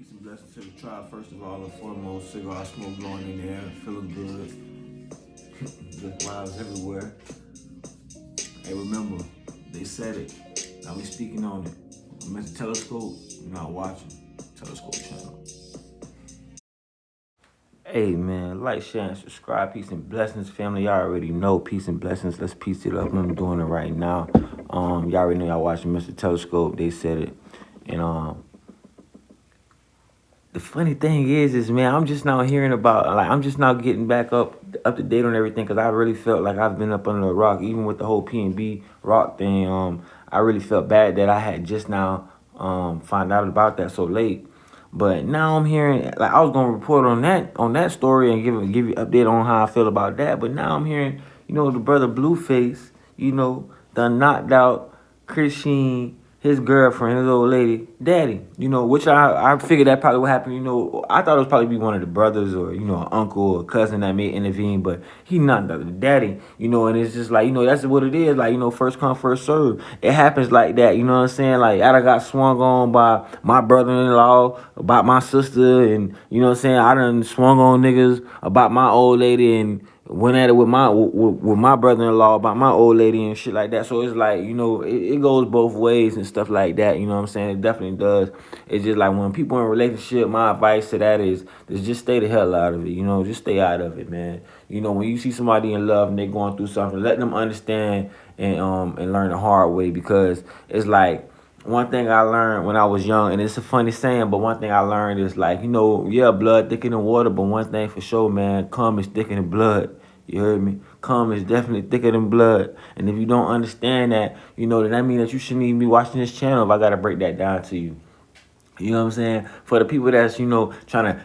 Peace and blessings to the tribe. First of all and foremost, cigar smoke blowing in the air, feeling good. Good vibes everywhere. Hey, remember, they said it. Now we speaking on it. Mr. Telescope, you're not watching. Telescope channel. Hey man, like, share, and subscribe. Peace and blessings, family. Y'all already know. Peace and blessings. Let's piece it up. I'm doing it right now. Y'all already know y'all watching Mr. Telescope. They said it. And the funny thing is man, I'm just now hearing about, like, I'm just now getting back up to date on everything, because I really felt like I've been up under a rock, even with the whole P&B rock thing. I really felt bad that I had just now found out about that so late. But now I'm hearing, like, I was gonna report on that story and give you an update on how I feel about that. But now I'm hearing, the brother Blueface, done knocked out Christine, his girlfriend, his old lady, daddy, which I figured that probably would happen. I thought it was probably be one of the brothers, or, an uncle or cousin that may intervene, but he knocked out the daddy, and it's just like, that's what it is. Like, first come, first serve. It happens like that, you know what I'm saying? Like, I done got swung on by my brother-in-law about my sister, and, you know what I'm saying? I done swung on niggas about my old lady, and went at it with my brother-in-law about my old lady and shit like that. So it's like, it goes both ways and stuff like that. You know what I'm saying? It definitely does. It's just like, when people in a relationship, my advice to that is just stay the hell out of it. Just stay out of it, man. When you see somebody in love and they going through something, let them understand and learn the hard way. Because it's like, one thing I learned when I was young, and it's a funny saying, but one thing I learned is, like, yeah, blood thicker than water, but one thing for sure, man, cum is thicker than blood. You heard me? Cum is definitely thicker than blood. And if you don't understand that, then that means that you shouldn't even be watching this channel if I got to break that down to you. You know what I'm saying? For the people that's, trying to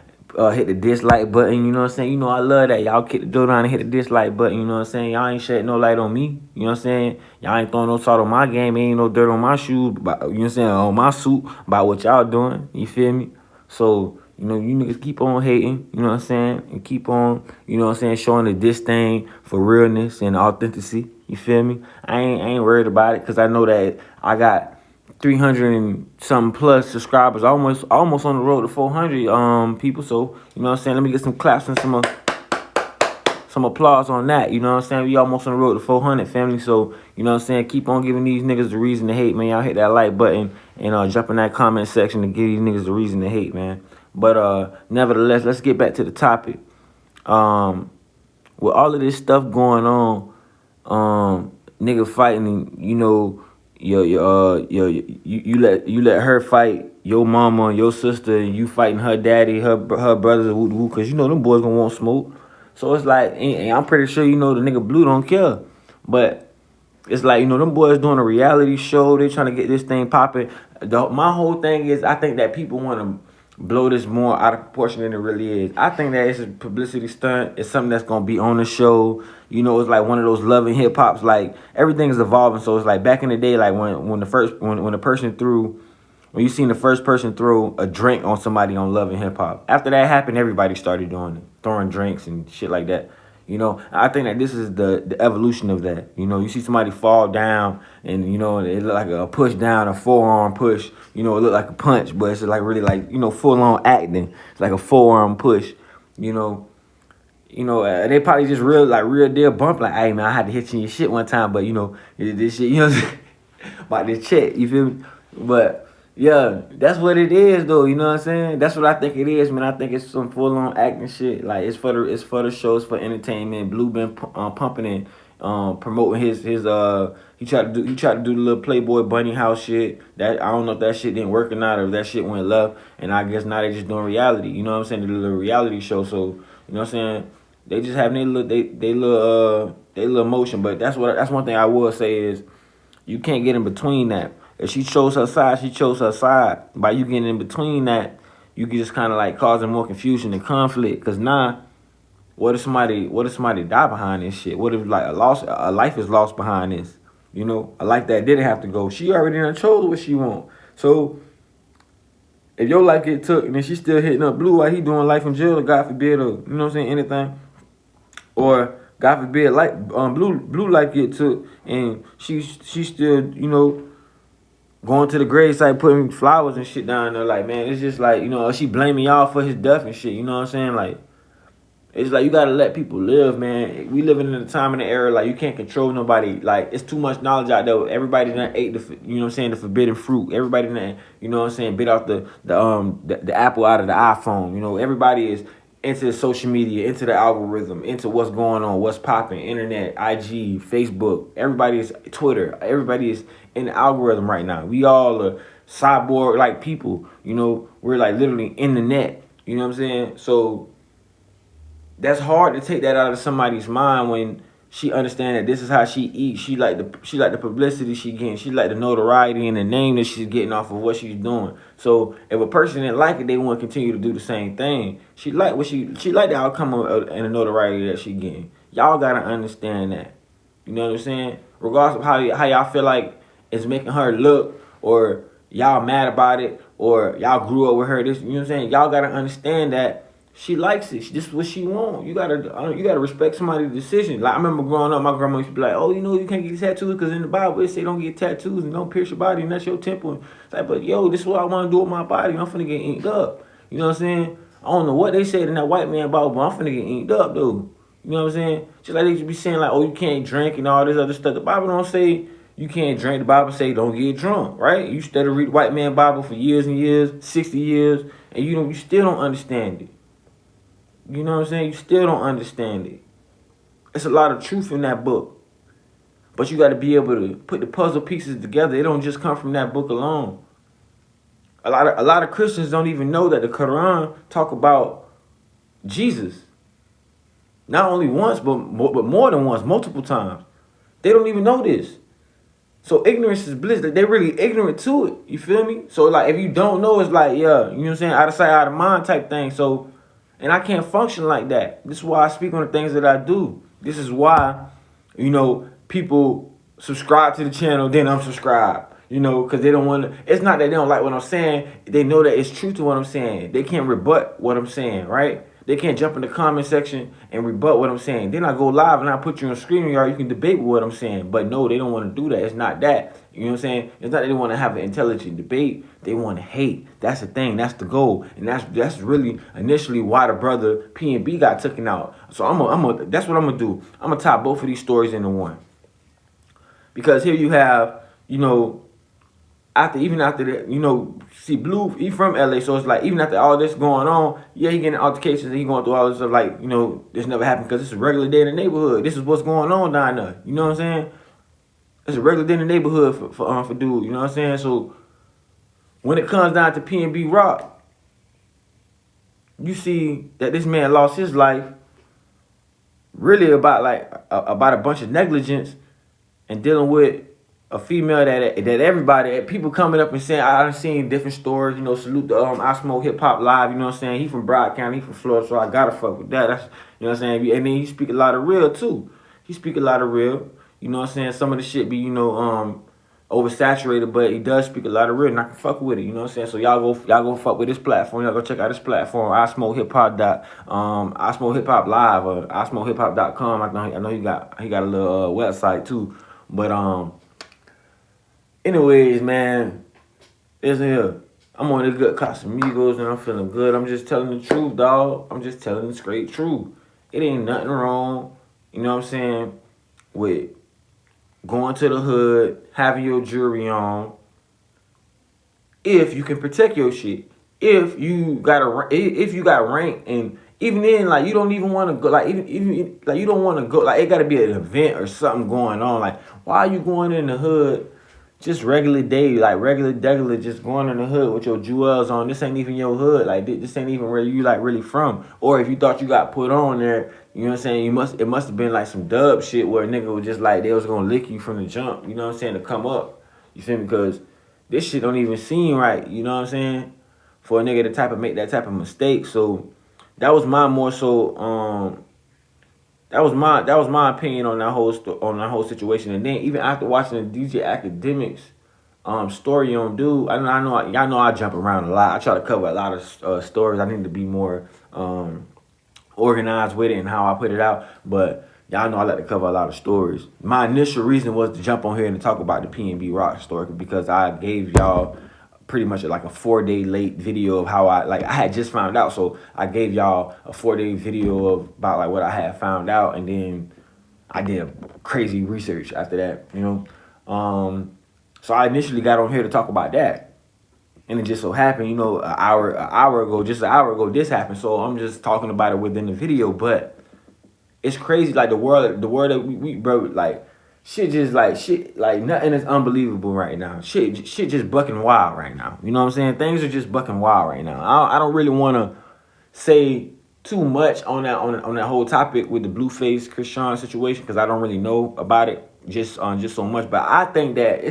hit the dislike button, you know what I'm saying? I love that. Y'all kick the door down and hit the dislike button, you know what I'm saying? Y'all ain't shedding no light on me, you know what I'm saying? Y'all ain't throwing no salt on my game. Ain't no dirt on my shoes, you know what I'm saying, on my suit, about what y'all doing, you feel me? So, you niggas keep on hating, you know what I'm saying? And keep on, showing the disdain for realness and authenticity, you feel me? I ain't worried about it, because I know that I got 300 and something plus subscribers, almost on the road to 400 people. So, you know what I'm saying? Let me get some claps and some applause on that. You know what I'm saying? We almost on the road to 400, family. So, you know what I'm saying? Keep on giving these niggas the reason to hate, man. Y'all hit that like button and jump in that comment section to give these niggas the reason to hate, man. But nevertheless, let's get back to the topic. With all of this stuff going on, nigga fighting, you let her fight your mama and your sister, and you fighting her daddy, her brothers, because them boys gonna want smoke. So it's like, and I'm pretty sure the nigga Blue don't care, but it's like, them boys doing a reality show. They trying to get this thing popping. My whole thing is, I think that people want to blow this more out of proportion than it really is. I think that it's a publicity stunt. It's something that's gonna be on the show. It's like one of those Love and Hip Hops. Like, everything is evolving. So it's like back in the day, like when you seen the first person throw a drink on somebody on Love and Hip Hop. After that happened, everybody started doing it, throwing drinks and shit like that. I think that this is the evolution of that. You see somebody fall down and, it look like a push down, a forearm push. It look like a punch, but it's like really like, full on acting. It's like a forearm push, they probably just real deal bump. Like, hey, man, I had to hit you in your shit one time, but, this shit, about this check, you feel me? But, yeah, that's what it is, though. You know what I'm saying? That's what I think it is, man. I think it's some full on acting shit. Like, it's for the show, it's for entertainment. Blue been pumping and promoting his he tried to do the little Playboy Bunny House shit. That, I don't know if that shit didn't work or not, or if that shit went left. And I guess now they just doing reality. You know what I'm saying? The little reality show. So, you know what I'm saying? They just having they little emotion. But that's one thing I will say is, you can't get in between that. If she chose her side, she chose her side. By you getting in between that, you can just kind of like causing more confusion and conflict. Cause now, what if somebody die behind this shit? What if like a life is lost behind this? A life that didn't have to go. She already done chose what she want. So if your life get took and then she still hitting up Blue while he doing life in jail, or God forbid, or you know what I'm saying, anything, or God forbid, like Blue life get took and she still going to the grave site, putting flowers and shit down there. Like, man, it's just like, she blaming y'all for his death and shit. You know what I'm saying? Like, it's like you gotta let people live, man. We living in a time and an era like you can't control nobody. Like it's too much knowledge out there. Everybody done ate the forbidden fruit. Everybody done, bit out the apple out of the iPhone. Everybody is into social media, into the algorithm, into what's going on, what's popping, internet, IG, Facebook. Everybody is Twitter. Everybody is in the algorithm right now. We all are cyborg like people. We're like literally in the net. You know what I'm saying? So that's hard to take that out of somebody's mind when she understand that this is how she eats. She like the publicity she getting. She like the notoriety and the name that she's getting off of what she's doing. So if a person didn't like it, they want to continue to do the same thing. She like the outcome of and the notoriety that she getting. Y'all gotta understand that. You know what I'm saying? Regardless of how y'all feel like it's making her look, or y'all mad about it, or y'all grew up with her. This, you know what I'm saying? Y'all gotta understand that she likes it. This is what she wants. You gotta respect somebody's decision. Like I remember growing up, my grandma used to be like, "Oh, you can't get tattoos because in the Bible it say don't get tattoos and don't pierce your body and that's your temple." It's like, but yo, this is what I want to do with my body. I'm finna get inked up. You know what I'm saying? I don't know what they said in that white man Bible, but I'm finna get inked up, though. You know what I'm saying? Just like they used to be saying like, "Oh, you can't drink and all this other stuff." The Bible don't say you can't drink. The Bible say don't get drunk, right? You study read white man Bible for years and years, 60 years, and you still don't understand it. You know what I'm saying? You still don't understand it. It's a lot of truth in that book. But you got to be able to put the puzzle pieces together. It don't just come from that book alone. A lot of Christians don't even know that the Quran talk about Jesus. Not only once, but more than once, multiple times. They don't even know this. So ignorance is bliss. They're really ignorant to it. You feel me? So like if you don't know, it's like, yeah, you know what I'm saying? Out of sight, out of mind type thing. So, and I can't function like that. This is why I speak on the things that I do. This is why, people subscribe to the channel, then unsubscribe. Because they don't want to. It's not that they don't like what I'm saying. They know that it's true to what I'm saying. They can't rebut what I'm saying, right? They can't jump in the comment section and rebut what I'm saying. Then I go live and I put you on StreamYard. You can debate with what I'm saying. But no, they don't want to do that. It's not that. You know what I'm saying? It's not that they want to have an intelligent debate. They want to hate. That's the thing. That's the goal. And that's really initially why the brother P&B got taken out. So that's what I'm going to do. I'm going to tie both of these stories into one. Because here you have, after that, see Blue, he from LA, so it's like even after all this going on, yeah, he getting altercations and he going through all this stuff like, this never happened because it's a regular day in the neighborhood. This is what's going on down there. You know what I'm saying? It's a regular day in the neighborhood for dude. You know what I'm saying? So when it comes down to P&B Rock, you see that this man lost his life really about a bunch of negligence and dealing with a female that everybody, people coming up and saying, I've seen different stories, salute the I Smoke Hip Hop Live, you know what I'm saying? He from Broward County, he from Florida, so I gotta fuck with that. That's, you know what I'm saying? And then he speak a lot of real too. He speak a lot of real, you know what I'm saying? Some of the shit be, oversaturated, but he does speak a lot of real, and I can fuck with it, you know what I'm saying? So y'all go fuck with this platform, y'all go check out this platform, I Smoke Hip Hop I Smoke Hip Hop Live, or ISmokeHipHop.com. I know he got a little website too, but anyways, man, listen here. I'm on the good Casamigos and I'm feeling good. I'm just telling the truth, dog. I'm just telling the straight truth. It ain't nothing wrong, you know what I'm saying, with going to the hood, having your jewelry on, if you can protect your shit. If you got rank, and even then, like, you don't even want to go, like, even like, you don't want to go, like, it got to be an event or something going on. Like, why are you going in the hood just regular day, like regular, just going in the hood with your jewels on? This ain't even your hood. Like, this ain't even where you, like, really from. Or if you thought you got put on there, you know what I'm saying, it must have been, like, some dub shit where a nigga was just, like, they was going to lick you from the jump, you know what I'm saying, to come up. You feel me? Because this shit don't even seem right, you know what I'm saying, for a nigga to make that type of mistake. So that was my more so that was my opinion on that whole situation. And then even after watching the DJ Academics story on dude, I know y'all know I jump around a lot. I try to cover a lot of stories. I need to be more organized with it and how I put it out. But y'all know I like to cover a lot of stories. My initial reason was to jump on here and to talk about the PNB Rock story because I gave y'all pretty much like a 4-day late video of how I had just found out. So I gave y'all a 4-day video of about like what I had found out, and then I did crazy research after that, you know. So I initially got on here to talk about that. And it just so happened, you know, an hour ago, this happened. So I'm just talking about it within the video. But it's crazy, like the world that we bro, like shit, like nothing is unbelievable right now. Shit just bucking wild right now. You know what I'm saying? Things are just bucking wild right now. I don't really want to say too much on that whole topic with the Blueface Christian situation because I don't really know about it just so much. But I think that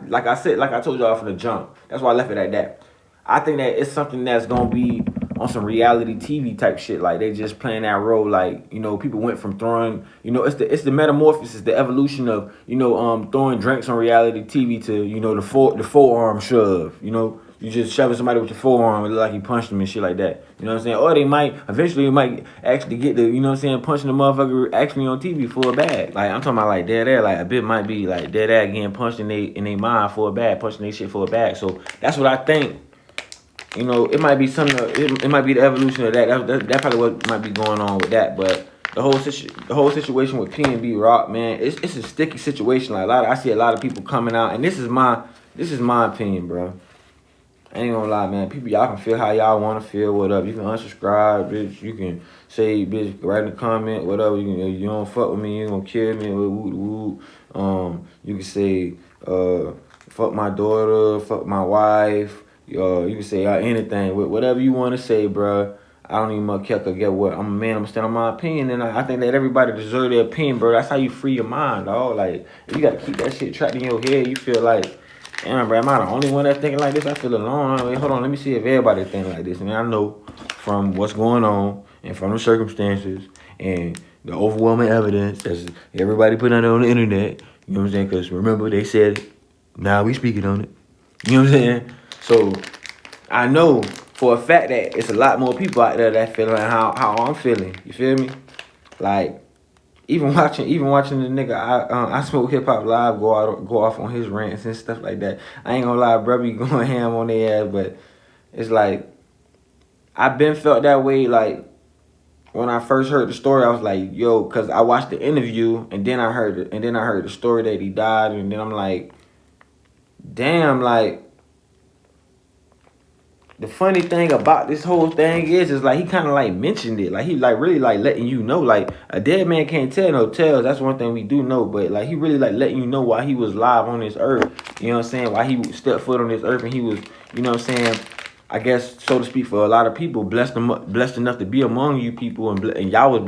like I told y'all from the jump. That's why I left it at that. I think that it's something that's gonna be on some reality TV type shit. Like they just playing that role. Like, you know, people went from throwing, you know, it's the metamorphosis, the evolution of, you know, throwing drinks on reality TV to, you know, the forearm shove. You know, you just shoving somebody with your forearm, it look like you punched them and shit like that. You know what I'm saying? Or they might eventually actually get the, you know what I'm saying, punching the motherfucker actually on TV for a bag. Like I'm talking about like dead air, like a bit might be like dead air getting punched in they mind for a bag, punching they shit for a bag. So that's what I think. You know, it might be something. It might be the evolution of that. That probably what might be going on with that. But the whole situation with PNB Rock, man, it's a sticky situation. Like I see a lot of people coming out, and this is my opinion, bro. I ain't gonna lie, man. People, y'all can feel how y'all want to feel. Whatever. You can unsubscribe, bitch. You can say, bitch, write in a comment, whatever. You don't fuck with me, you gonna kill me. Woo. You can say, fuck my daughter, fuck my wife. You can say anything, whatever you want to say, bro. I don't even much care. Get what? I'm a man. I'm stand on my opinion, and I think that everybody deserves their opinion, bro. That's how you free your mind, dog. Like you gotta keep that shit trapped in your head. You feel like, damn, bro, am I the only one that's thinking like this? I feel alone. Hold on, let me see if everybody thinking like this. And I know from what's going on and from the circumstances and the overwhelming evidence that everybody put out on the internet. You know what I'm saying? Because remember, they said it. Now we speaking on it. You know what I'm saying? So I know for a fact that it's a lot more people out there that feel like how I'm feeling. You feel me? Like even watching the nigga I Smoke Hip Hop Live go off on his rants and stuff like that. I ain't gonna lie, bro, be going ham on their ass, but it's like I've been felt that way. Like when I first heard the story, I was like, yo, cause I watched the interview and then I heard the story that he died, and then I'm like, damn, like. The funny thing about this whole thing is like he kind of like mentioned it, like he like really like letting you know, like a dead man can't tell no tales. That's one thing we do know, but like he really like letting you know why he was live on this earth. You know what I'm saying? Why he stepped foot on this earth, and he was, you know what I'm saying, I guess so to speak, for a lot of people, blessed enough to be among you people, and y'all was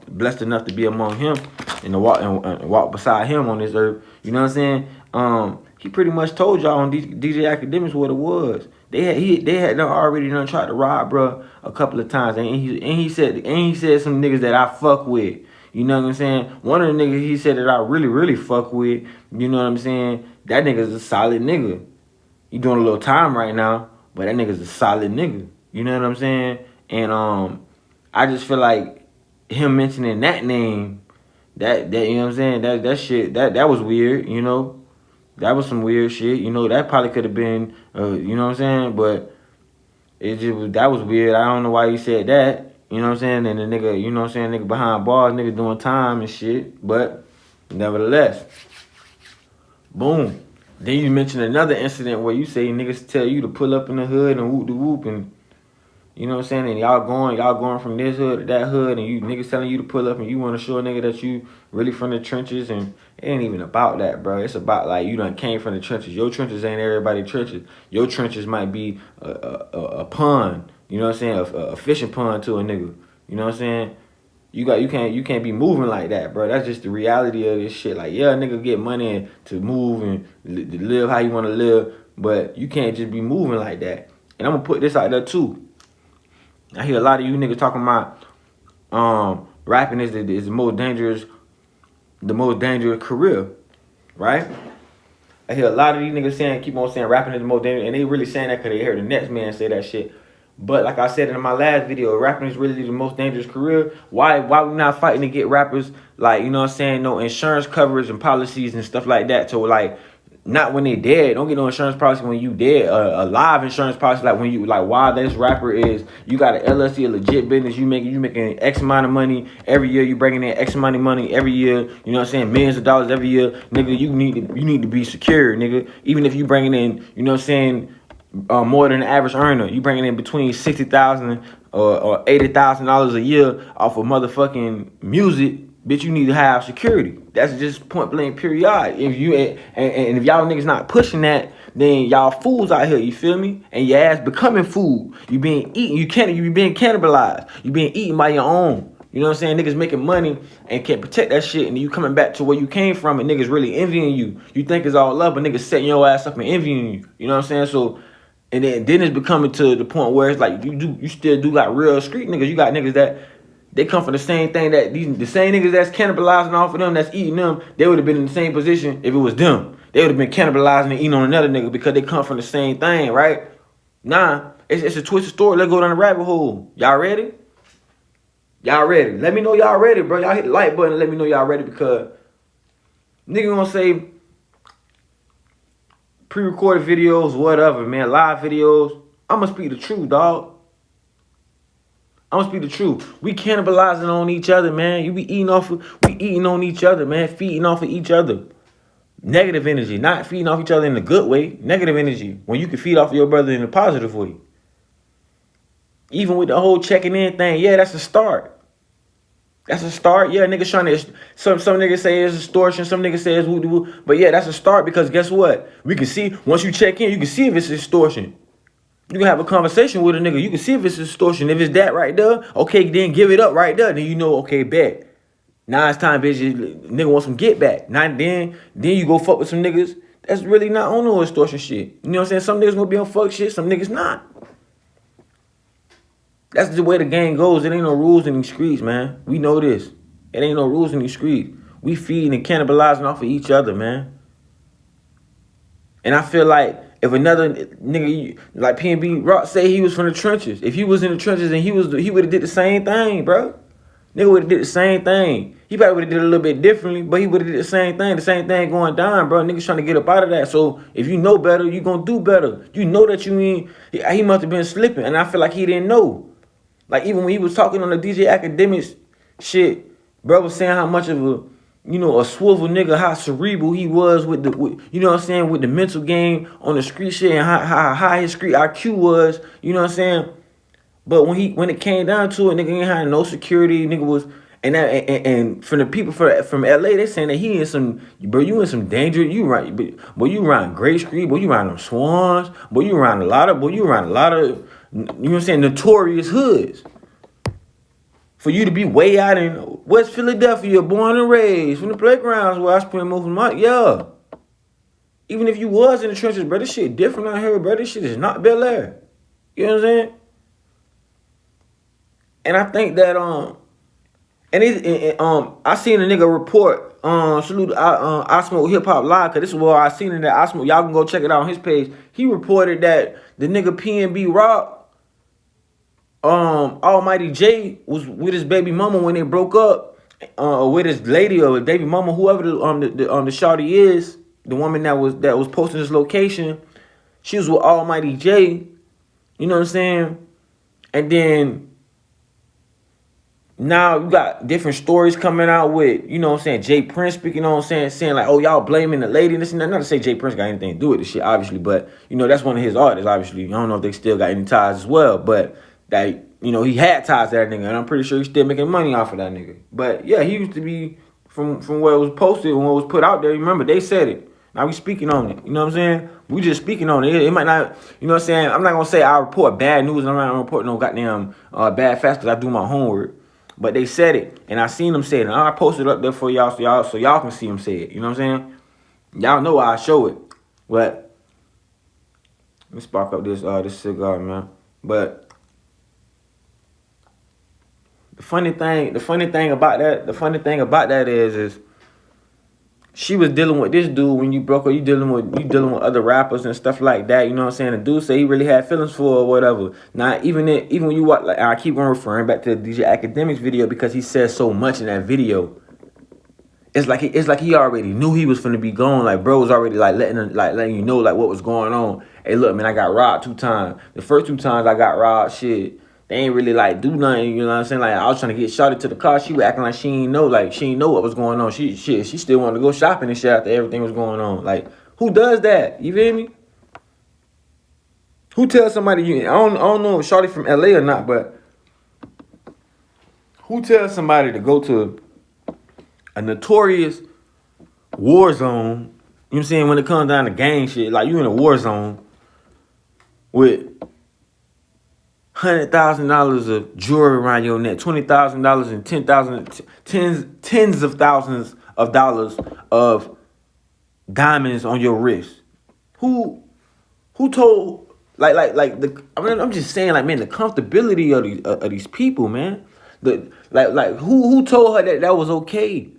blessed enough to be among him and to walk beside him on this earth. You know what I'm saying? He pretty much told y'all on DJ Academics what it was. They had already done tried to rob bro a couple of times, and he said some niggas that I fuck with. You know what I'm saying? One of the niggas he said that I really fuck with. You know what I'm saying? That nigga's a solid nigga. He doing a little time right now, but that nigga's a solid nigga. You know what I'm saying? And I just feel like him mentioning that name, that you know what I'm saying, that shit that was weird. You know. That was some weird shit. You know, that probably could have been, you know what I'm saying? But that was weird. I don't know why he said that. You know what I'm saying? And the nigga, you know what I'm saying, nigga behind bars, nigga doing time and shit. But nevertheless, boom. Then you mentioned another incident where you say niggas tell you to pull up in the hood and whoop de whoop, and you know what I'm saying? And y'all going from this hood to that hood, and you niggas telling you to pull up, and you want to show a nigga that you really from the trenches, and it ain't even about that, bro. It's about like you done came from the trenches. Your trenches ain't everybody's trenches. Your trenches might be a pond, you know what I'm saying? A fishing pond to a nigga. You know what I'm saying? You can't be moving like that, bro. That's just the reality of this shit. Like, yeah, a nigga get money to move and live how you want to live, but you can't just be moving like that. And I'm gonna put this out there too. I hear a lot of you niggas talking about rapping is the most dangerous career, right? I hear a lot of these niggas keep on saying rapping is the most dangerous, and they really saying that because they heard the next man say that shit. But like I said in my last video, rapping is really the most dangerous career. Why we not fighting to get rappers, like, you know what I'm saying, no insurance coverage and policies and stuff like that? So like, not when they dead. Don't get no insurance policy when you dead. A live insurance policy, like when you, like, while this rapper is, you got an LLC, a legit business. You making X amount of money every year. You bringing in X amount of money every year. You know what I'm saying? Millions of dollars every year, nigga. You need to be secure, nigga. Even if you bringing in, you know what I'm saying, more than an average earner. You bringing in between $60,000 or $80,000 a year off of motherfucking music. Bitch, you need to have security. That's just point blank period. If you and if y'all niggas not pushing that, then y'all fools out here. You feel me? And your ass becoming food. You being eaten. You being cannibalized. You being eaten by your own. You know what I'm saying? Niggas making money and can't protect that shit, and you coming back to where you came from, and niggas really envying you. You think it's all love, but niggas setting your ass up and envying you. You know what I'm saying? So. And then it's becoming to the point where it's like you still do got real street niggas. You got niggas that they come from the same thing that the same niggas that's cannibalizing off of them, that's eating them, they would have been in the same position if it was them. They would have been cannibalizing and eating on another nigga because they come from the same thing, right? Nah, it's a twisted story. Let's go down the rabbit hole. Y'all ready? Y'all ready? Let me know y'all ready, bro. Y'all hit the like button and let me know y'all ready, because nigga gonna say pre-recorded videos, whatever, man, live videos. I'ma speak the truth, dog. I'ma speak the truth. We cannibalizing on each other, man. We eating on each other, man, feeding off of each other. Negative energy, not feeding off each other in a good way. Negative energy, when you can feed off of your brother in a positive way. Even with the whole checking in thing, yeah, that's a start. That's a start. Yeah, niggas trying to, some niggas say it's extortion, some niggas say it's woo-doo-woo. But yeah, that's a start, because guess what? We can see, once you check in, you can see if it's extortion. You can have a conversation with a nigga. You can see if it's extortion. If it's that right there, okay, then give it up right there. Then you know, okay, bet. Now it's time, bitch. Nigga want some get back. Now then you go fuck with some niggas that's really not on no extortion shit. You know what I'm saying? Some niggas gonna be on fuck shit, some niggas not. That's the way the game goes. It ain't no rules in these streets, man. We know this. It ain't no rules in these streets. We feeding and cannibalizing off of each other, man. And I feel like if another nigga like PNB Rock say he was from the trenches, if he was in the trenches and he would have did the same thing, bro. Nigga would have did the same thing. He probably would have did it a little bit differently, but he would have did the same thing. The same thing going down, bro. Niggas trying to get up out of that. So if you know better, you gonna do better. You know that you ain't. He must have been slipping, and I feel like he didn't know. Like, even when he was talking on the DJ Academics shit, bro was saying how much of a swivel nigga, how cerebral he was with you know what I'm saying, with the mental game on the street shit, and how high his street IQ was, you know what I'm saying? But when it came down to it, nigga ain't had no security, nigga was, and from the people from LA, they saying that he in some, bro, you in some danger, you around Great Street, boy, you around them Swans, boy, you around a lot of, you know what I'm saying, notorious hoods. For you to be way out in West Philadelphia, born and raised, from the playgrounds where I spent most of my, yeah. Even if you was in the trenches, bro, this shit different out here, bro. This shit is not Bel Air. You know what I'm saying? And I think that I seen a nigga report salute I Smoke Hip Hop Live, cause this is where I seen it at I Smoke. Y'all can go check it out on his page. He reported that the nigga PNB Rock, Almighty J was with his baby mama when they broke up, with his lady or his baby mama, whoever the shawty is, the woman that was posting this location. She was with Almighty J. You know what I'm saying? And then now you got different stories coming out with, you know what I'm saying, Jay Prince speaking on, saying like, oh, y'all blaming the lady and this and that. Not to say Jay Prince got anything to do with this shit, obviously, but, you know, that's one of his artists, obviously. I don't know if they still got any ties as well, but that, you know, he had ties to that nigga, and I'm pretty sure he's still making money off of that nigga. But yeah, he used to be from where it was posted, when it was put out there. Remember, they said it. Now we speaking on it. You know what I'm saying? We just speaking on it. It might not, you know what I'm saying? I'm not gonna say I report bad news, and I'm not gonna report no goddamn bad facts, because I do my homework. But they said it, and I seen them say it, and I posted it up there for y'all, so y'all can see them say it. You know what I'm saying? Y'all know I show it. But let me spark up this cigar, man. But the funny thing about that is she was dealing with this dude when you broke her. You dealing with other rappers and stuff like that. You know what I'm saying? The dude say he really had feelings for her or whatever. Now even when you watch, like, I keep on referring back to the DJ Academics video because he says so much in that video. It's like he already knew he was finna be gone. Like, bro was already like letting you know like what was going on. Hey, look, man, I got robbed 2 times. The first 2 times I got robbed, shit, they ain't really like do nothing. You know what I'm saying? Like, I was trying to get shot to the car. She was acting like she ain't know what was going on. She still wanted to go shopping and shit after everything was going on. Like, who does that? You feel me? Who tells somebody I don't know if Shorty from LA or not, but who tells somebody to go to a notorious war zone, you know what I'm saying, when it comes down to gang shit, like you in a war zone with $100,000 of jewelry around your neck, $20,000 and tens of thousands of dollars of diamonds on your wrist. Who told I'm just saying, like, man, the comfortability of these people, man. Who told her that was okay?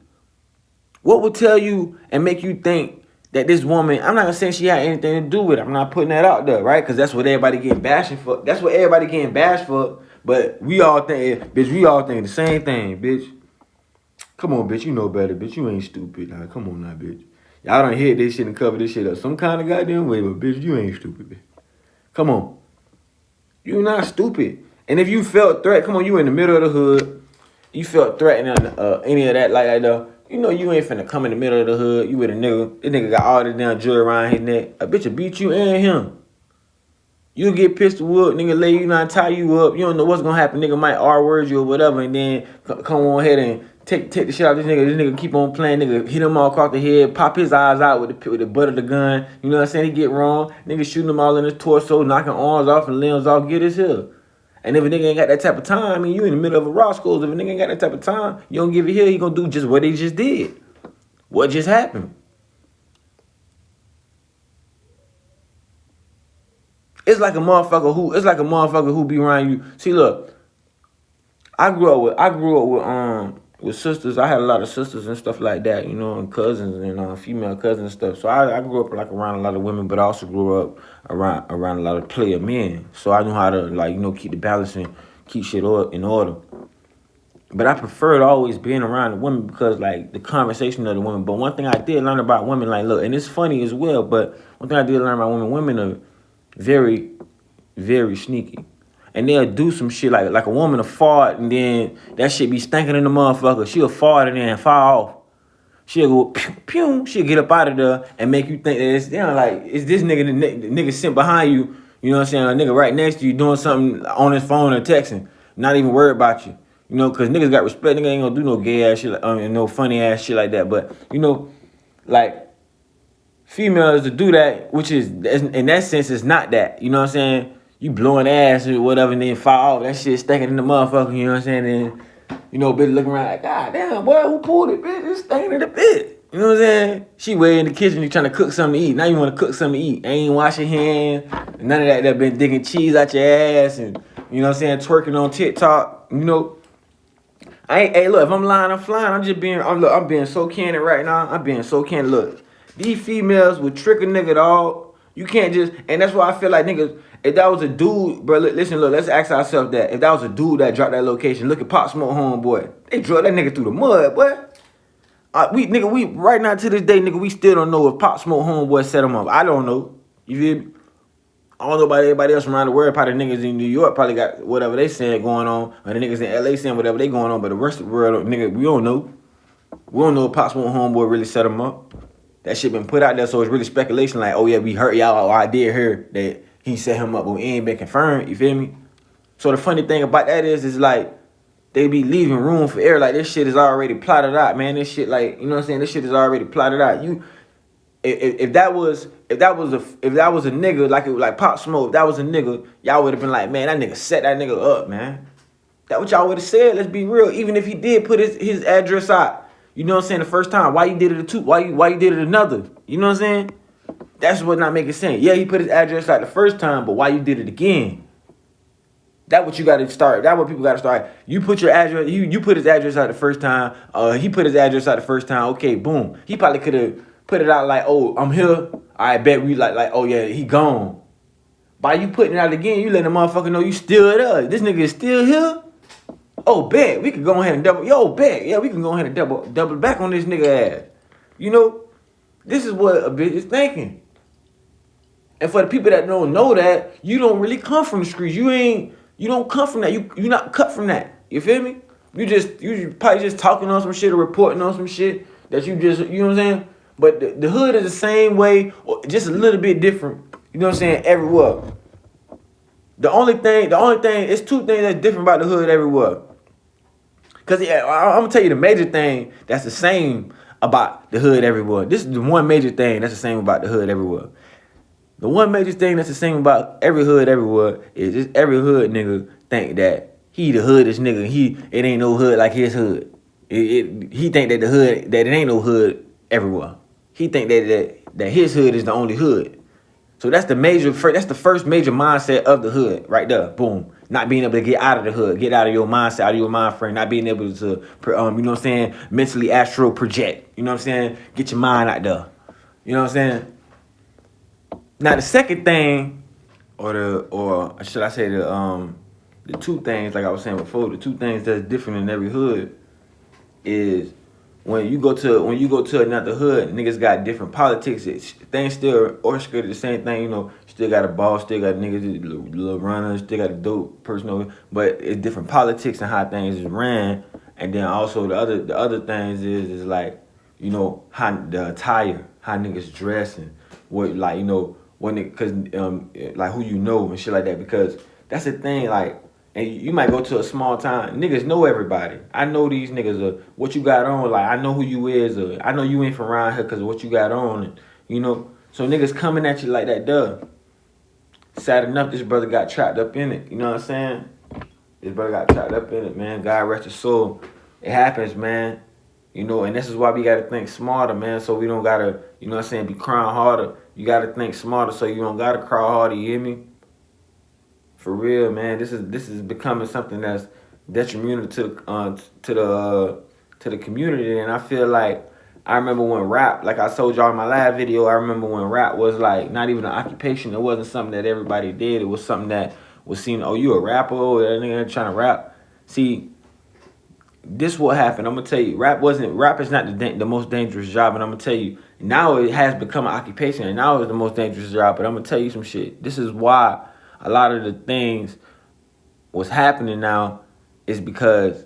What would tell you and make you think that this woman, I'm not gonna say she had anything to do with it. I'm not putting that out there, right? Because that's what everybody getting bashing for. That's what everybody getting bashed for. But we all think the same thing, bitch. Come on, bitch, you know better, bitch. You ain't stupid. Nah, come on now, bitch. Y'all done hit this shit and cover this shit up some kind of goddamn way, but bitch, you ain't stupid, bitch. Come on. You not stupid. And if you felt threat, come on, you in the middle of the hood. You felt threatened any of that like that. You know you ain't finna come in the middle of the hood. You with a nigga. This nigga got all this damn jewelry around his neck. A bitch will beat you and him. You get pistol whipped, nigga lay you down, tie you up. You don't know what's gonna happen. Nigga might R-word you or whatever, and then come on ahead and take the shit out of this nigga. This nigga keep on playing. Nigga hit him all across the head, pop his eyes out with the butt of the gun. You know what I'm saying? He get wrong. Nigga shooting him all in his torso, knocking arms off and limbs off, get his hill. And if a nigga ain't got that type of time, I mean, you in the middle of a Roscoe's. If a nigga ain't got that type of time, you don't give a hell. He gonna do just what he just did. What just happened? It's like a motherfucker who be around you. See, look, I grew up with sisters. I had a lot of sisters and stuff like that, you know, and cousins and female cousins and stuff. So I grew up like around a lot of women, but I also grew up around a lot of player men. So I knew how to, like, you know, keep the balance and keep shit in order. But I preferred always being around the women because, like, the conversation of the women. But one thing I did learn about women, like, look, and it's funny as well, but one thing I did learn about women are very, very sneaky. And they'll do some shit like a woman will fart and then that shit be stinking in the motherfucker. She'll fart and then fall off. She'll go pew, pew. She'll get up out of there and make you think that it's, you know, like, it's this nigga, the nigga sitting behind you, you know what I'm saying? A nigga right next to you doing something on his phone or texting, not even worried about you. You know, because niggas got respect. Nigga ain't gonna do no gay ass shit, no funny ass shit like that. But, you know, like, females to do that, which is, in that sense, it's not that. You know what I'm saying? You blowing ass or whatever and then fall off. That shit stinking in the motherfucker, you know what I'm saying? And, you know, bitch looking around like, God damn, boy, who pulled it, bitch? It's stinking in the bit. You know what I'm saying? She way in the kitchen, you trying to cook something to eat. Now you want to cook something to eat. Ain't wash your hands. None of that been digging cheese out your ass and, you know what I'm saying, twerking on TikTok, you know. Hey, look, if I'm lying, I'm flying. I'm being so candid right now. I'm being so candid. Look, these females would trick a nigga, dog. You can't just, and that's why I feel like niggas, if that was a dude, bro, listen, look, let's ask ourselves that. If that was a dude that dropped that location, look at Pop Smoke homeboy. They drug that nigga through the mud, boy. We right now to this day, nigga, we still don't know if Pop Smoke homeboy set him up. I don't know. You feel me? I don't know about everybody else around the world. Probably niggas in New York probably got whatever they saying going on. Or the niggas in LA saying whatever they going on. But the rest of the world, nigga, we don't know. We don't know if Pop Smoke homeboy really set him up. That shit been put out there, so it's really speculation like, oh yeah, we heard y'all, or I did hear that he set him up, but it ain't been confirmed, you feel me? So the funny thing about that is like, they be leaving room for error. Like, this shit is already plotted out, man. This shit, like, you know what I'm saying? This shit is already plotted out. If that was a nigga, like Pop Smoke, if that was a nigga, y'all would have been like, man, that nigga set that nigga up, man. That what y'all would have said, let's be real. Even if he did put his address out, you know what I'm saying, the first time, why you did it why you did it another? You know what I'm saying? That's what not making sense. Yeah, he put his address out the first time, but why you did it again? That what you got to start. That what people got to start. You put your address. You put his address out the first time. He put his address out the first time. Okay, boom. He probably could have put it out like, oh, I'm here. I bet we like, oh yeah, he gone. By you putting it out again, you letting the motherfucker know you still there. This nigga is still here. Oh, bet we could go ahead and double. Yo, bet yeah, we can go ahead and double back on this nigga ass. You know, this is what a bitch is thinking. And for the people that don't know that, you don't really come from the streets. You don't come from that. You not cut from that. You feel me? You probably just talking on some shit or reporting on some shit that you just, you know what I'm saying? But the hood is the same way, or just a little bit different. You know what I'm saying? Everywhere. The only thing, it's two things that's different about the hood everywhere. Cause yeah, I'm gonna tell you the major thing that's the same about the hood everywhere. This is the one major thing that's the same about the hood everywhere. The one major thing that's the same about every hood everywhere is just every hood nigga think that he the hoodest nigga. It ain't no hood like his hood. He think that the hood, that it ain't no hood everywhere. He think that his hood is the only hood. So that's the first major mindset of the hood right there. Boom. Not being able to get out of the hood, get out of your mindset, out of your mind frame, not being able to, you know what I'm saying, mentally astral project. You know what I'm saying? Get your mind out there. You know what I'm saying? Now the second thing, or should I say the two things, like I was saying before, the two things that's different in every hood is when you go to another hood, niggas got different politics. Things still orchestrated the same thing, you know. Still got a boss, still got niggas, little runners, still got a dope person, but it's different politics and how things is ran. And then also the other things is like, you know, how the attire, how niggas dressing, what, like, you know, when it, cause like who you know and shit like that. Because that's the thing, like, and you might go to a small town, niggas know everybody. I know these niggas, what you got on, like, I know who you is, I know you ain't from around here because of what you got on, and, you know. So niggas coming at you like that, duh. Sad enough, this brother got trapped up in it, you know what I'm saying? This brother got trapped up in it, man. God rest his soul. It happens, man. You know, and this is why we got to think smarter, man, so we don't got to, you know what I'm saying, be crying harder. You got to think smarter so you don't got to cry harder, you hear me? For real, man, this is becoming something that's detrimental to the community. And I feel like, I remember when rap, like I told y'all in my last video, I remember when rap was like not even an occupation. It wasn't something that everybody did. It was something that was seen, oh, you a rapper, or that nigga trying to rap. See, this what happened. I'm gonna tell you, rap is not the most dangerous job, and I'm gonna tell you, now it has become an occupation, and now it's the most dangerous job. But I'm gonna tell you some shit. This is why a lot of the things what's happening now is because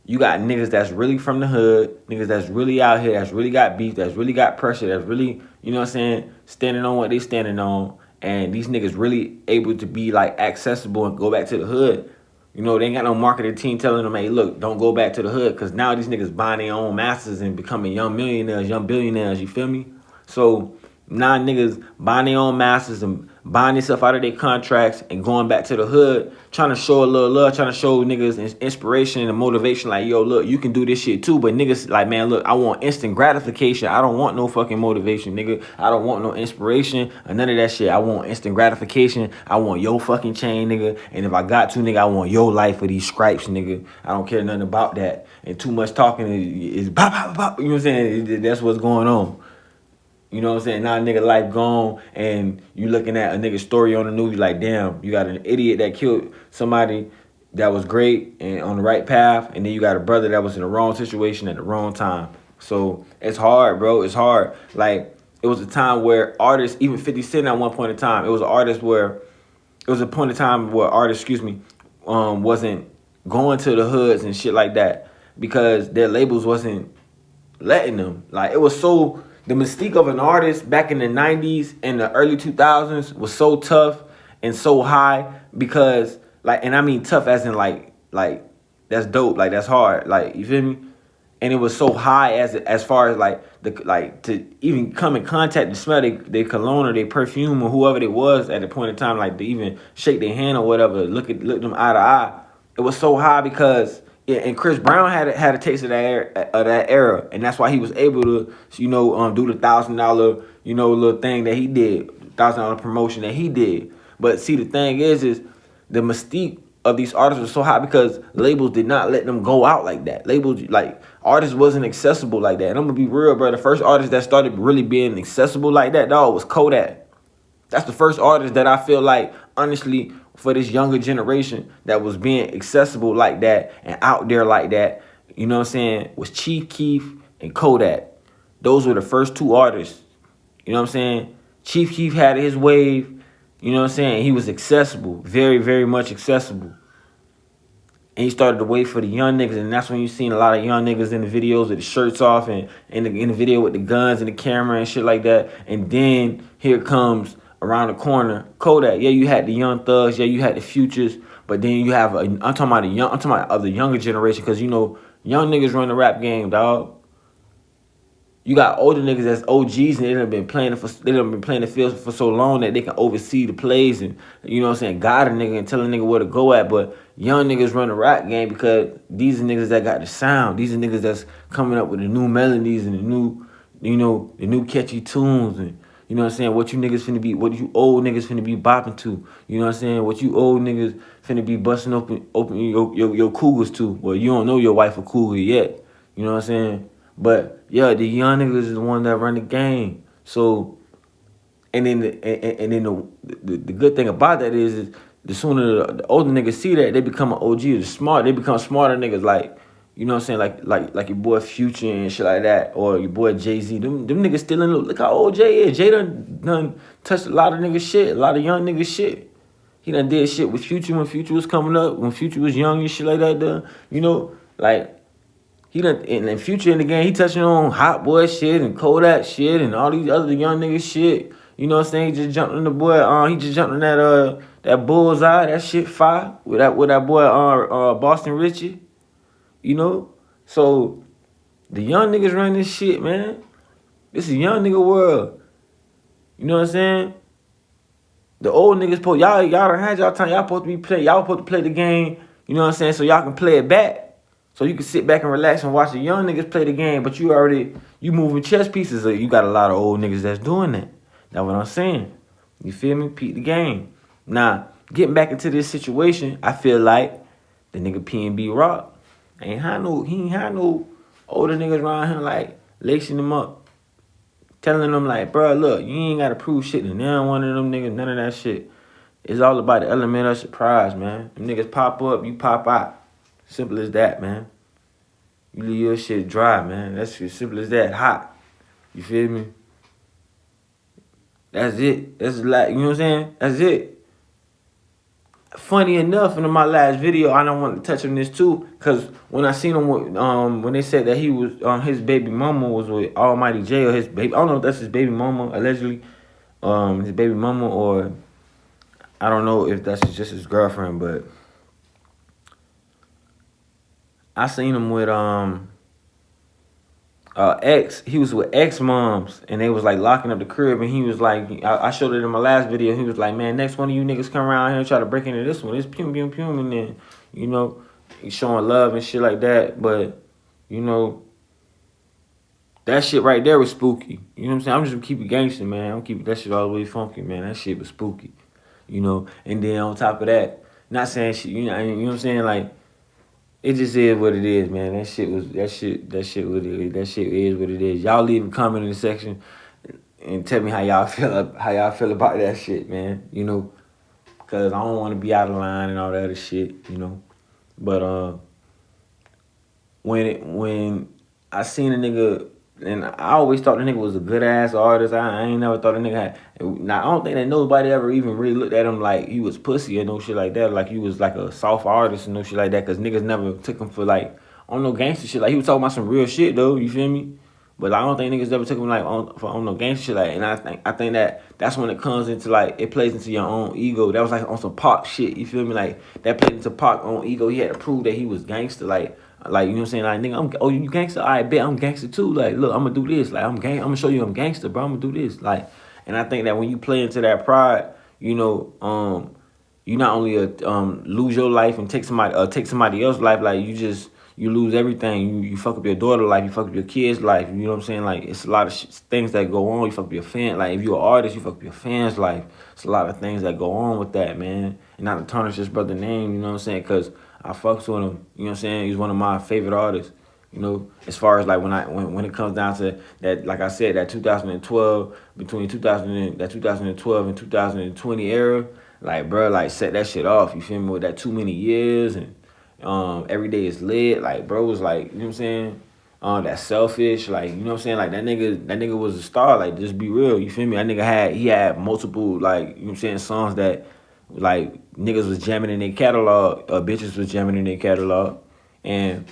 you got niggas that's really from the hood, niggas that's really out here, that's really got beef, that's really got pressure, that's really, you know what I'm saying, standing on what they standing on, and these niggas really able to be like accessible and go back to the hood. You know, they ain't got no marketing team telling them, hey, look, don't go back to the hood, because now these niggas buying their own masters and becoming young millionaires, young billionaires, you feel me? So now niggas buying their own masters and buying themselves out of their contracts and going back to the hood, trying to show a little love, trying to show niggas inspiration and motivation, like, yo, look, you can do this shit too. But niggas like, man, look, I want instant gratification. I don't want no fucking motivation, nigga. I don't want no inspiration or none of that shit. I want instant gratification. I want your fucking chain, nigga. And if I got to, nigga, I want your life for these stripes, nigga. I don't care nothing about that. And too much talking is bop, bop, bop. You know what I'm saying? That's what's going on. You know what I'm saying? Now a nigga life gone, and you looking at a nigga story on the news, like, damn, you got an idiot that killed somebody that was great and on the right path, and then you got a brother that was in the wrong situation at the wrong time. So it's hard, bro. It's hard. Like, it was a time where artists, even 50 Cent at one point in time, it was a point in time where artists, wasn't going to the hoods and shit like that because their labels wasn't letting them. Like, it was so... The mystique of an artist back in the 90s and the early 2000s was so tough and so high because, like, and I mean tough as in like that's dope, like that's hard, like, you feel me? And it was so high as far as like to even come in contact and smell their cologne or their perfume or whoever it was at the point in time, like to even shake their hand or whatever, look them eye to eye. It was so high because. Yeah, and Chris Brown had a taste of that era, and that's why he was able to, do the $1,000, little thing that he did, $1,000 promotion that he did. But see, the thing is the mystique of these artists was so high because labels did not let them go out like that. Labels, like, artists wasn't accessible like that. And I'm gonna be real, bro. The first artist that started really being accessible like that, dog, was Kodak. That's the first artist that I feel like, honestly, for this younger generation that was being accessible like that and out there like that, you know what I'm saying, was Chief Keef and Kodak. Those were the first two artists. You know what I'm saying? Chief Keef had his wave. You know what I'm saying? He was accessible, very, very much accessible. And he started to wait for the young niggas, and that's when you seen a lot of young niggas in the videos with the shirts off and in the video with the guns and the camera and shit like that. And then here comes around the corner Kodak. Yeah, you had the Young Thugs. Yeah, you had the Futures. But then you have I'm talking about of the younger generation, because you know young niggas run the rap game, dog. You got older niggas that's OGs, and they done been playing the field for so long that they can oversee the plays and, you know what I'm saying, guide a nigga and tell a nigga where to go at. But young niggas run the rap game because these are niggas that got the sound. These are niggas that's coming up with the new melodies and the new, you know, the new catchy tunes, and you know what I'm saying, what you niggas finna be, what you old niggas finna be bopping to. You know what I'm saying, what you old niggas finna be busting open your cougars to. Well, you don't know your wife a cougar yet. You know what I'm saying? But yeah, the young niggas is the one that run the game. So, and then the good thing about that is the sooner the older niggas see that, they become an OG. They become smarter niggas, like, you know what I'm saying, like your boy Future and shit like that, or your boy Jay-Z. Them niggas still in. Look how old Jay is. Jay done touched a lot of niggas shit, a lot of young niggas shit. He done did shit with Future when Future was coming up, when Future was young and shit like that. You know, like. He done, and Future in the game, he touching on Hot Boy shit and Kodak shit and all these other young niggas shit. You know what I'm saying? He just jumped on the boy. He just jumped on that Bullseye. That shit fire with that boy Boston Richie. You know, so the young niggas run this shit, man. This is a young nigga world. You know what I'm saying? The old niggas y'all done had y'all time. Y'all supposed to play the game. You know what I'm saying? So y'all can play it back. So you can sit back and relax and watch the young niggas play the game, but you moving chess pieces. You got a lot of old niggas that's doing that. That's what I'm saying. You feel me? Peep the game. Now, getting back into this situation, I feel like the nigga P&B Rock he ain't had no older niggas around him like lacing them up, telling them like, bro, look, you ain't gotta prove shit to none one of them niggas, none of that shit. It's all about the element of surprise, man. Them niggas pop up, you pop out. Simple as that, man. You leave your shit dry, man. That's as simple as that. Hot. You feel me? That's it. That's like, you know what I'm saying? That's it. Funny enough, in my last video, I don't want to touch on this too, because when I seen him with, when they said that he was, his baby mama was with Almighty J, or his baby, I don't know if that's his baby mama, allegedly, his baby mama, or I don't know if that's just his girlfriend, but I seen him with he was with ex-moms, and they was like locking up the crib, and he was like, I showed it in my last video, he was like, man, next one of you niggas come around here and try to break into this one, it's pum, pum, pum, and then, you know, he's showing love and shit like that, but, you know, that shit right there was spooky, you know what I'm saying? I'm just gonna keep it gangster, man, I'm keeping that shit all the way funky, man, that shit was spooky, you know, and then on top of that, not saying shit, you know what I'm saying, like, it just is what it is, man. That shit is what it is. Y'all leave a comment in the section and tell me how y'all feel about that shit, man. You know, cause I don't want to be out of line and all that other shit, you know. But when I seen a nigga, and I always thought the nigga was a good ass artist. I ain't never thought the nigga had. Now I don't think that nobody ever even really looked at him like he was pussy or no shit like that. Like he was like a soft artist and no shit like that. Cause niggas never took him for like on no gangster shit. Like he was talking about some real shit though. You feel me? But I don't think niggas ever took him like on no gangster shit. Like, and I think that's when it comes into like it plays into your own ego. That was like on some Pac shit. You feel me? Like that played into Pac own ego. He had to prove that he was gangster. Like, you know what I'm saying? Like, nigga, you gangster? I bet I'm gangster too. Like, look, I'm gonna do this. Like, I'm gonna show you I'm gangster, bro. I'm gonna do this. Like, and I think that when you play into that pride, you know, you not only lose your life and take somebody else's life, like you you lose everything. You fuck up your daughter life, you fuck up your kids' life. You know what I'm saying? Like, it's a lot of things that go on. You fuck up your fan. Like, if you're an artist, you fuck up your fans' life. It's a lot of things that go on with that, man. And not to tarnish this brother name, you know what I'm saying? Because I fucks with him. You know what I'm saying? He's one of my favorite artists. You know, as far as like when it comes down to that, like I said, that 2012 between 2012 and 2020 era, like bro, like set that shit off. You feel me? With that too many years and every day is lit. Like bro was like, you know what I'm saying? That selfish, like you know what I'm saying? Like that nigga was a star. Like just be real. You feel me? That nigga had multiple like you know what I'm saying songs that like niggas was jamming in their catalog, bitches was jamming in their catalog, and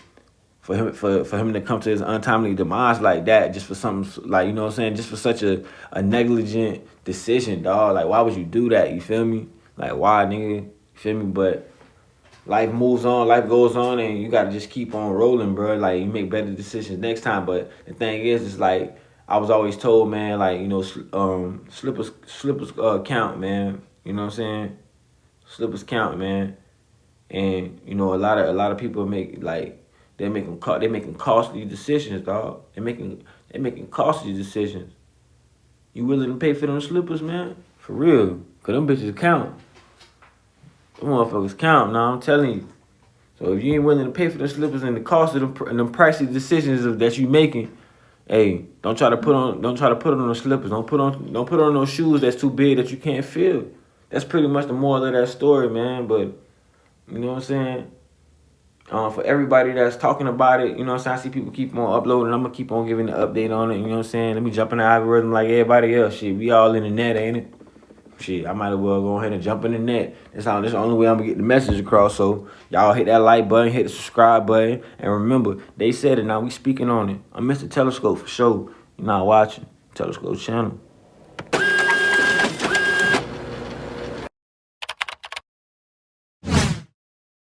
for him to come to his untimely demise like that, just for something like you know what I'm saying, just for such a negligent decision, dog. Like why would you do that? You feel me? Like why, nigga? You feel me? But life moves on, life goes on, and you gotta just keep on rolling, bro. Like you make better decisions next time. But the thing is, it's like I was always told, man, like you know, slippers count, man. You know what I'm saying? Slippers count, man. And you know, a lot of people make like they making costly decisions, dog. They making costly decisions. You willing to pay for them slippers, man? For real, cause them bitches count. Them motherfuckers count. Now I'm telling you. So if you ain't willing to pay for the slippers and the cost of them and them pricey decisions that you making, hey, don't try to put on the slippers. Don't put on those shoes that's too big that you can't feel. That's pretty much the moral of that story, man. But you know what I'm saying? For everybody that's talking about it, you know what I'm saying? I see people keep on uploading. I'm gonna keep on giving the update on it. You know what I'm saying? Let me jump in the algorithm like everybody else. Shit, we all in the net, ain't it? Shit, I might as well go ahead and jump in the net. That's the only way I'm gonna get the message across. So y'all hit that like button, hit the subscribe button, and remember, they said it. Now we speaking on it. I'm Mr. Telescope for sure. You're not watching Telescope channel.